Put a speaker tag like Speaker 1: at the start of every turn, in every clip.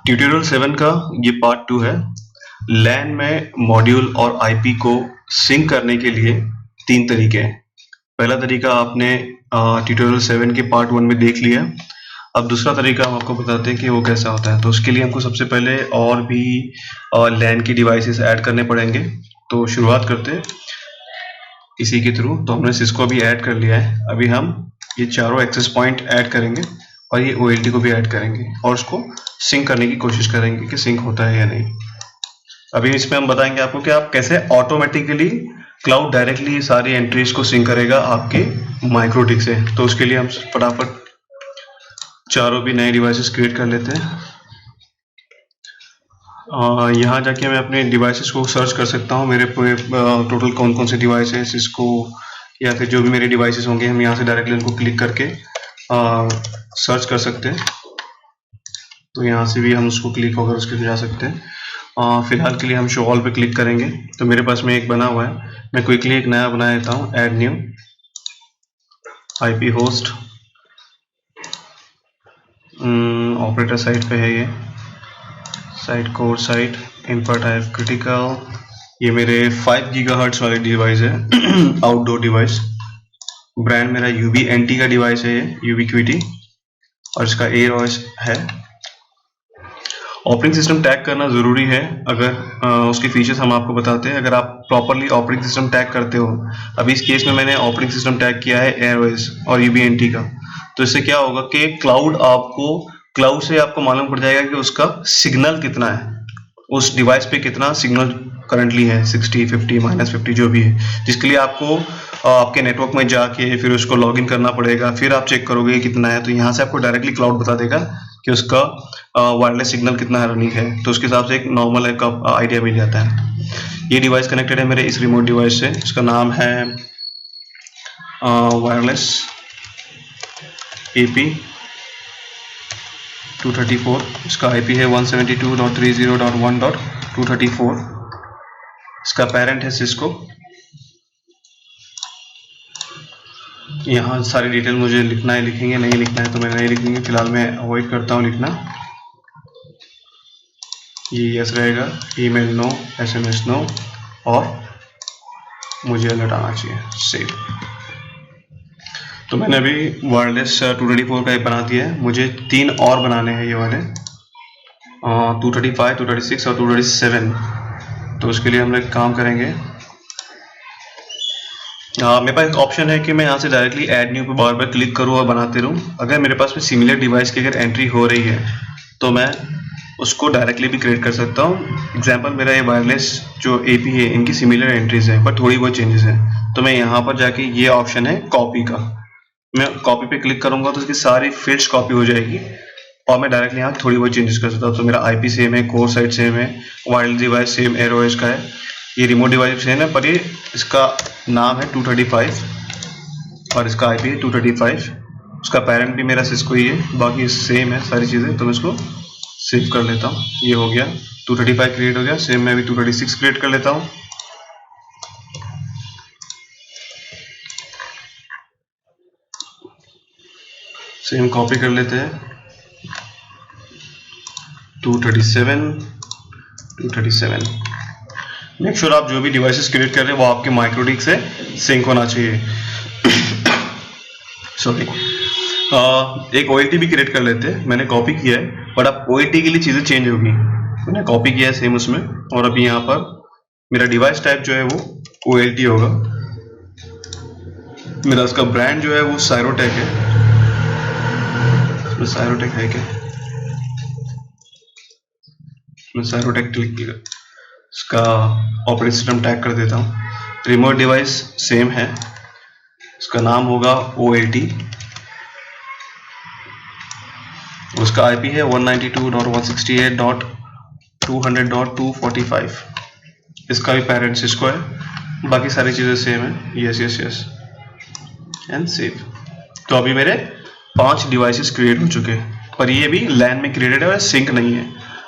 Speaker 1: Tutorial 7 का ये part 2 है। लैन में मॉड्यूल और आईपी को सिंक करने के लिए 3 तरीके हैं। पहला तरीका आपने ट्यूटोरियल 7 के पार्ट 1 में देख लिया। अब दूसरा तरीका हम आपको बताते हैं कि वो कैसा होता है। तो उसके लिए हमको सबसे पहले और भी लैन की डिवाइसेस ऐड करने पड़ेंगे। तो शुरुआत करते हैं इसी के थ्रू। तो हमने सिस्को भी ऐड कर लिया है। अभी हम ये चारों एक्सेस पॉइंट ऐड करेंगे और ये OLT को भी ऐड करेंगे और उसको सिंक करने की कोशिश करेंगे कि सिंक होता है या नहीं। अभी इसमें हम बताएंगे आपको कि आप कैसे ऑटोमेटिकली क्लाउड डायरेक्टली सारी एंट्रीज को सिंक करेगा आपके माइक्रोटिक से। तो उसके लिए हम फटाफट चारों भी नए डिवाइसेस क्रिएट कर लेते हैं। यहाँ जाके मैं अपने डिवाइसेस को सर्च कर सकता हूँ। मेरे पूरे टोटल कौन कौन से डिवाइसेस इसको या फिर जो भी मेरे डिवाइसेस होंगे हम यहाँ से डायरेक्टली उनको क्लिक करके सर्च कर सकते हैं। तो यहाँ से भी हम उसको क्लिक होकर उसके जा सकते हैं। फिलहाल के लिए हम शो ऑल पे क्लिक करेंगे। तो मेरे पास में एक बना हुआ है, मैं क्विकली एक नया बना देता हूँ। Add new IP host, operator site पे है ये, site core site, input type critical. ये मेरे 5 GHz वाले डिवाइस है आउटडोर डिवाइस। ब्रांड मेरा UBNT का डिवाइस है ये, यूबिक्विटी, और इसका AOS है। ऑपरेटिंग सिस्टम टैग करना ज़रूरी है। अगर उसके फीचर्स हम आपको बताते हैं। अगर आप प्रॉपरली ऑपरेटिंग सिस्टम टैग करते हो, अभी इस केस में मैंने ऑपरेटिंग सिस्टम टैग किया है AOS और UBNT का। तो इससे क्या होगा कि क्लाउड से आपको मालूम पड़ जाएगा कि उसका सिग्नल कितना है, उस डिवाइस पे कितना सिग्नल करंटली है, 60, 50, -50 जो भी है, जिसके लिए आपको आपके नेटवर्क में जाके फिर उसको लॉगिन करना पड़ेगा। फिर आप चेक करोगे कितना है। तो यहाँ से आपको डायरेक्टली क्लाउड बता देगा कि उसका वायरलेस सिग्नल कितना रनिंग है। तो उसके हिसाब से एक नॉर्मल एक आइडिया मिल जाता है। ये डिवाइस कनेक्टेड है मेरे इस रिमोट डिवाइस से। इसका नाम है वायरलेस AP 234। इसका IP है 172.30.1.234। इसका पेरेंट है सिस्को। यहाँ सारी डिटेल मुझे लिखना है, लिखेंगे, नहीं लिखना है तो मैं नहीं लिखेंगे। फिलहाल मैं अवॉइड करता हूँ लिखना। ये यस रहेगा, ईमेल नो, SMS नो, और मुझे अलर्ट आना चाहिए, सेव। तो मैंने अभी वायरलेस 234 का एक बना दिया है। मुझे 3 और बनाने हैं ये वाले, 235, 236 और 237। तो उसके लिए हम लोग काम करेंगे। मेरे पास एक ऑप्शन है कि मैं यहाँ से डायरेक्टली ऐड न्यू पे बार बार क्लिक करूँ और बनाते रहूँ। अगर मेरे पास में सिमिलर डिवाइस की अगर एंट्री हो रही है तो मैं उसको डायरेक्टली भी क्रिएट कर सकता हूँ। एग्जांपल मेरा ये वायरलेस जो AP है, इनकी सिमिलर एंट्रीज है बट थोड़ी बहुत चेंजेस है। तो मैं यहाँ पर जाके, ये ऑप्शन है कॉपी का, मैं कॉपी पे क्लिक करूँगा तो उसकी सारी फील्ड्स कॉपी हो जाएगी और मैं डायरेक्टली यहाँ थोड़ी बहुत चेंजेस कर सकता हूँ। तो मेरा IP सेम है, कोर साइट सेम है, वायरलेस डिवाइस सेम AOS का है, ये रिमोट डिवाइस सेम है, पर ये इसका नाम है 235 और इसका IP है 235। उसका पेरेंट भी मेरा सिस्को ही है, बाकी सेम है सारी चीज़ें। तो मैं इसको सेव कर लेता हूँ। ये हो गया, 235 क्रिएट हो गया। सेम मैं भी 236 क्रिएट कर लेता हूँ। सेम कॉपी कर लेते हैं, 237। मेक श्योर आप जो भी डिवाइसेस क्रिएट कर रहे हैं वो आपके माइक्रोटिक से सिंक होना चाहिए। सॉरी, एक OLT भी क्रिएट कर लेते हैं। मैंने कॉपी किया है बट अब OLT के लिए चीज़ें चेंज होगी। मैंने कॉपी किया है सेम उसमें, और अभी यहाँ पर मेरा डिवाइस टाइप जो है वो OLT होगा। मेरा उसका ब्रांड जो है वो साइरोटेक है। इसमें साइरोटेक है क्या? मैं साइरोटेक क्लिक किया, इसका ऑपरेटिंग सिस्टम टैग कर देता हूँ। रिमोट डिवाइस सेम है, इसका नाम होगा OLT। उसका IP है 192.168.200.245। इसका भी पेरेंट सिस्को है, बाकी सारी चीज़ें सेम है। Yes yes yes and save. तो अभी मेरे 5 डिवाइसेस क्रिएट हो चुके हैं, पर ये भी लैन में क्रिएटेड है और सिंक नहीं है।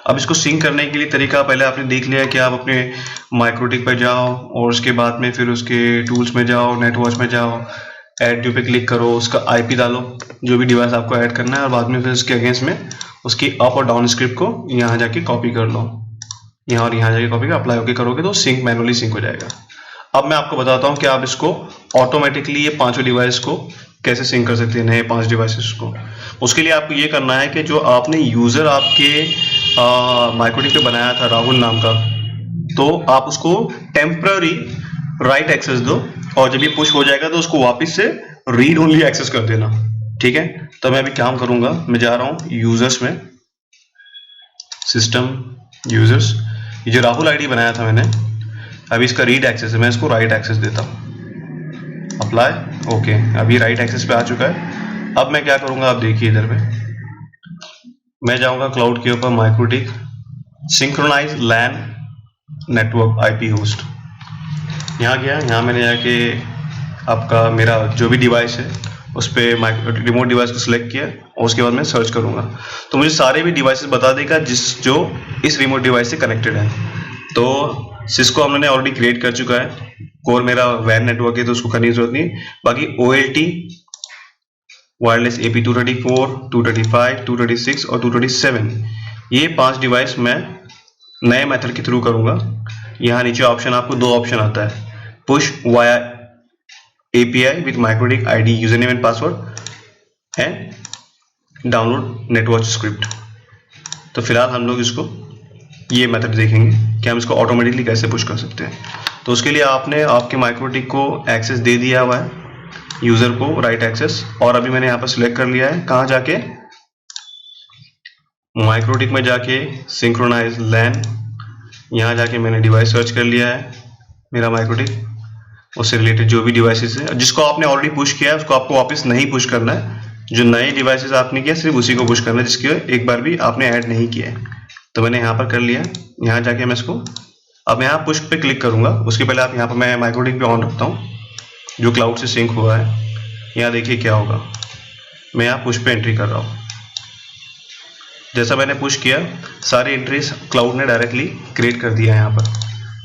Speaker 1: अब इसको सिंक करने के लिए तरीका पहले आपने देख लिया कि आप अपने माइक्रोटिक पर जाओ और उसके बाद में फिर उसके टूल्स में जाओ, नेटवॉच में जाओ, ऐड ड्यू पे क्लिक करो, उसका आईपी डालो, जो भी डिवाइस आपको ऐड करना है, और बाद में फिर उसके अगेंस्ट में उसकी अप और डाउन स्क्रिप्ट को यहाँ जाके कॉपी कर लो, यहाँ और यहाँ जाके कॉपी कर अप्लाई ओके करोगे तो सिंक मैनुअली सिंक हो जाएगा। अब मैं आपको बताता हूँ कि आप इसको ऑटोमेटिकली ये पांचों डिवाइस को कैसे सिंक कर सकते हैं, नए 5 डिवाइसेस को। उसके लिए आपको ये करना है कि जो आपने यूजर आपके माइक्रोटिक पे बनाया था राहुल नाम का, तो आप उसको टेम्पररी राइट एक्सेस दो, और जब ये पुश हो जाएगा तो उसको वापस से रीड ओनली एक्सेस कर देना, ठीक है। तो मैं अभी काम करूंगा, मैं जा रहा हूं यूजर्स में, सिस्टम यूजर्स, ये जो राहुल आईडी बनाया था मैंने, अभी इसका रीड एक्सेस है, मैं इसको राइट एक्सेस देता हूं, अप्लाई ओके। अभी राइट एक्सेस पे आ चुका है। अब मैं क्या करूंगा, आप देखिए इधर पे मैं जाऊंगा क्लाउड के ऊपर, MikroTik synchronise LAN network IP host, यहाँ गया, यहाँ मैंने जाके आपका मेरा जो भी डिवाइस है उस पर रिमोट डिवाइस को सिलेक्ट किया, और उसके बाद मैं सर्च करूंगा तो मुझे सारे भी डिवाइसेस बता देगा जो इस रिमोट डिवाइस से कनेक्टेड है। तो सिस्को हमने ऑलरेडी क्रिएट कर चुका है, कोर मेरा वैन नेटवर्क है तो उसको करने की जरूरत नहीं। बाकी OLT वायरलेस AP 234, 235, 236 और 237, ये 5 डिवाइस मैं नए मेथड के थ्रू करूंगा। यहाँ नीचे ऑप्शन आपको 2 ऑप्शन आता है, push via API with MikroTik ID user name and password and download network script. तो फिलहाल हम लोग इसको ये मेथड देखेंगे कि हम इसको ऑटोमेटिकली कैसे पुश कर सकते हैं। तो उसके लिए आपने आपके माइक्रोटिक को एक्सेस दे दिया हुआ है, यूजर को राइट एक्सेस, और अभी मैंने यहाँ पर सिलेक्ट कर लिया है, कहाँ जाके माइक्रोटिक में जाके सिंक्रोनाइज लैन, यहाँ जाके मैंने डिवाइस सर्च कर लिया है मेरा माइक्रोटिक, उससे रिलेटेड जो भी डिवाइसेस है जिसको आपने ऑलरेडी पुश किया है उसको आपको वापस नहीं पुश करना है, जो नए डिवाइसेस आपने किया सिर्फ उसी को पुश करना है जिसके एक बार भी आपने ऐड नहीं किया है। तो मैंने यहाँ पर कर लिया, यहाँ जाके मैं इसको अब यहाँ पुश पे क्लिक करूंगा। उसके पहले आप यहाँ पर मैं माइक्रोटिक पे ऑन रखता हूँ जो क्लाउड से सिंक हुआ है। यहाँ देखिए क्या होगा, मैं यहाँ पुश पे एंट्री कर रहा हूँ, जैसा मैंने पुश किया सारे एंट्रीज क्लाउड ने डायरेक्टली क्रिएट कर दिया है। यहाँ पर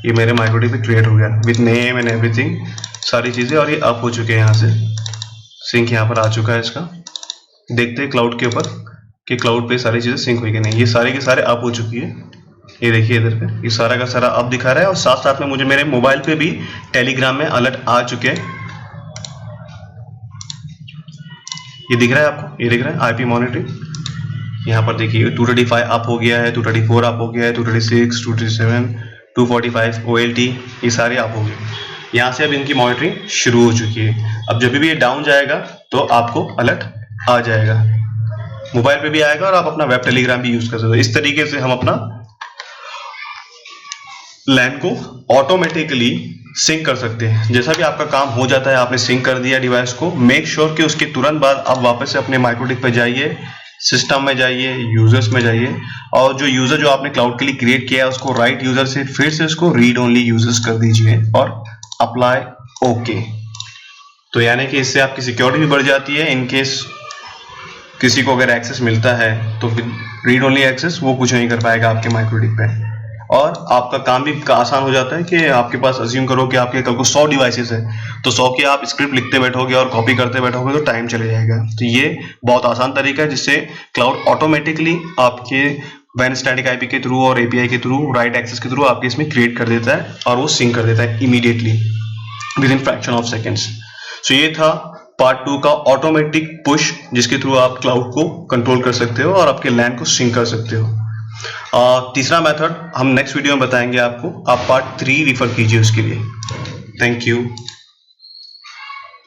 Speaker 1: ये मेरे माइक्रोटिक पे क्रिएट हो गया विथ नेम एंड एवरीथिंग, सारी चीजें, और ये अप हो चुके हैं, यहाँ से सिंक यहाँ पर आ चुका है इसका। देखते हैं क्लाउड के ऊपर कि क्लाउड पे सारी चीजें सिंक हुई कि नहीं। ये सारे के सारे अप हो चुकी है, ये देखिए इधर पे ये सारा का सारा अप दिखा रहा है, और साथ साथ में मुझे मेरे मोबाइल पे भी टेलीग्राम में अलर्ट आ चुके हैं। ये दिख रहा है आपको, ये दिख रहा है आईपी मॉनिटरिंग। यहाँ पर देखिए 235 अप हो गया है, 234 अप हो गया है, 236, 237, 245 OLT, ये सारे अप हो गए। यहाँ से अब इनकी मॉनिटरिंग शुरू हो चुकी है। अब जब भी ये डाउन जाएगा तो आपको अलर्ट आ जाएगा, मोबाइल पे भी आएगा और आप अपना वेब टेलीग्राम भी यूज कर सकते हो। इस तरीके से हम अपना लैन को ऑटोमेटिकली सिंक कर सकते हैं। जैसा भी आपका काम हो जाता है, आपने सिंक कर दिया डिवाइस को, मेक श्योर कि उसके तुरंत बाद आप वापस से अपने माइक्रोटिक पे जाइए, सिस्टम में जाइए, यूजर्स में जाइए, और जो यूजर जो आपने क्लाउड के लिए क्रिएट किया है उसको राइट यूजर से फिर से उसको रीड ओनली यूजर्स कर दीजिए और अप्लाई ओके। तो यानी कि इससे आपकी सिक्योरिटी भी बढ़ जाती है। इनकेस किसी को अगर एक्सेस मिलता है तो फिर रीड ओनली एक्सेस वो कुछ नहीं कर पाएगा आपके माइक्रोटिक पे, और आपका काम भी आसान हो जाता है कि आपके पास अज्यूम करो कि आपके कल को 100 डिवाइसेस है तो 100 की आप स्क्रिप्ट लिखते बैठोगे और कॉपी करते बैठोगे तो टाइम चले जाएगा। तो ये बहुत आसान तरीका है जिससे क्लाउड ऑटोमेटिकली आपके वैन स्टैटिक आईपी के थ्रू और एपीआई के थ्रू, राइट एक्सेस के थ्रू आपके इसमें क्रिएट कर देता है और वो सिंक कर देता है immediately within fraction of seconds. So ये था पार्ट 2 का ऑटोमेटिक पुश, जिसके थ्रू आप क्लाउड को कंट्रोल कर सकते हो और आपके लैन को सिंक कर सकते हो। तीसरा मेथड हम नेक्स्ट वीडियो में बताएंगे आपको, आप पार्ट 3 रिफर कीजिए उसके लिए। Thank you.